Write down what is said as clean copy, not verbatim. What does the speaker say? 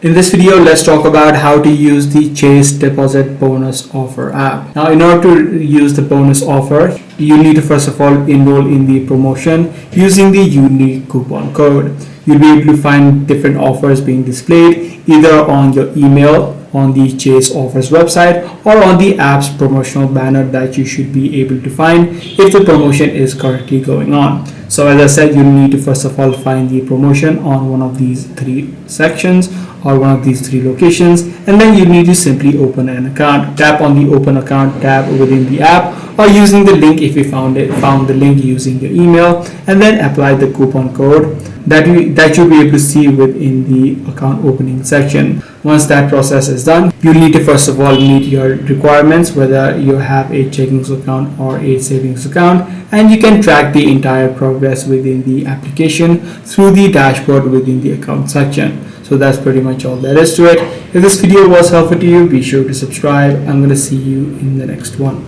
In this video, let's talk about how to use the Chase Deposit Bonus Offer app. Now, in order to use the bonus offer, you need to first of all enroll in the promotion using the unique coupon code. You'll be able to find different offers being displayed either on your email, on the Chase Offers website, or on the app's promotional banner that you should be able to find if the promotion is currently going on. So as I said, you need to first of all find the promotion on one of these three sections or one of these three locations, and then you need to simply open an account. Tap on the open account tab within the app, or using the link if you found the link using your email, and then apply the coupon code that you'll be able to see within the account opening section. Once that process is done, you need to first of all meet your requirements, whether you have a checkings account or a savings account, and you can track the entire progress within the application through the dashboard within the account section. So that's pretty much all there is to it. If this video was helpful to you, be sure to subscribe. I'm going to see you in the next one.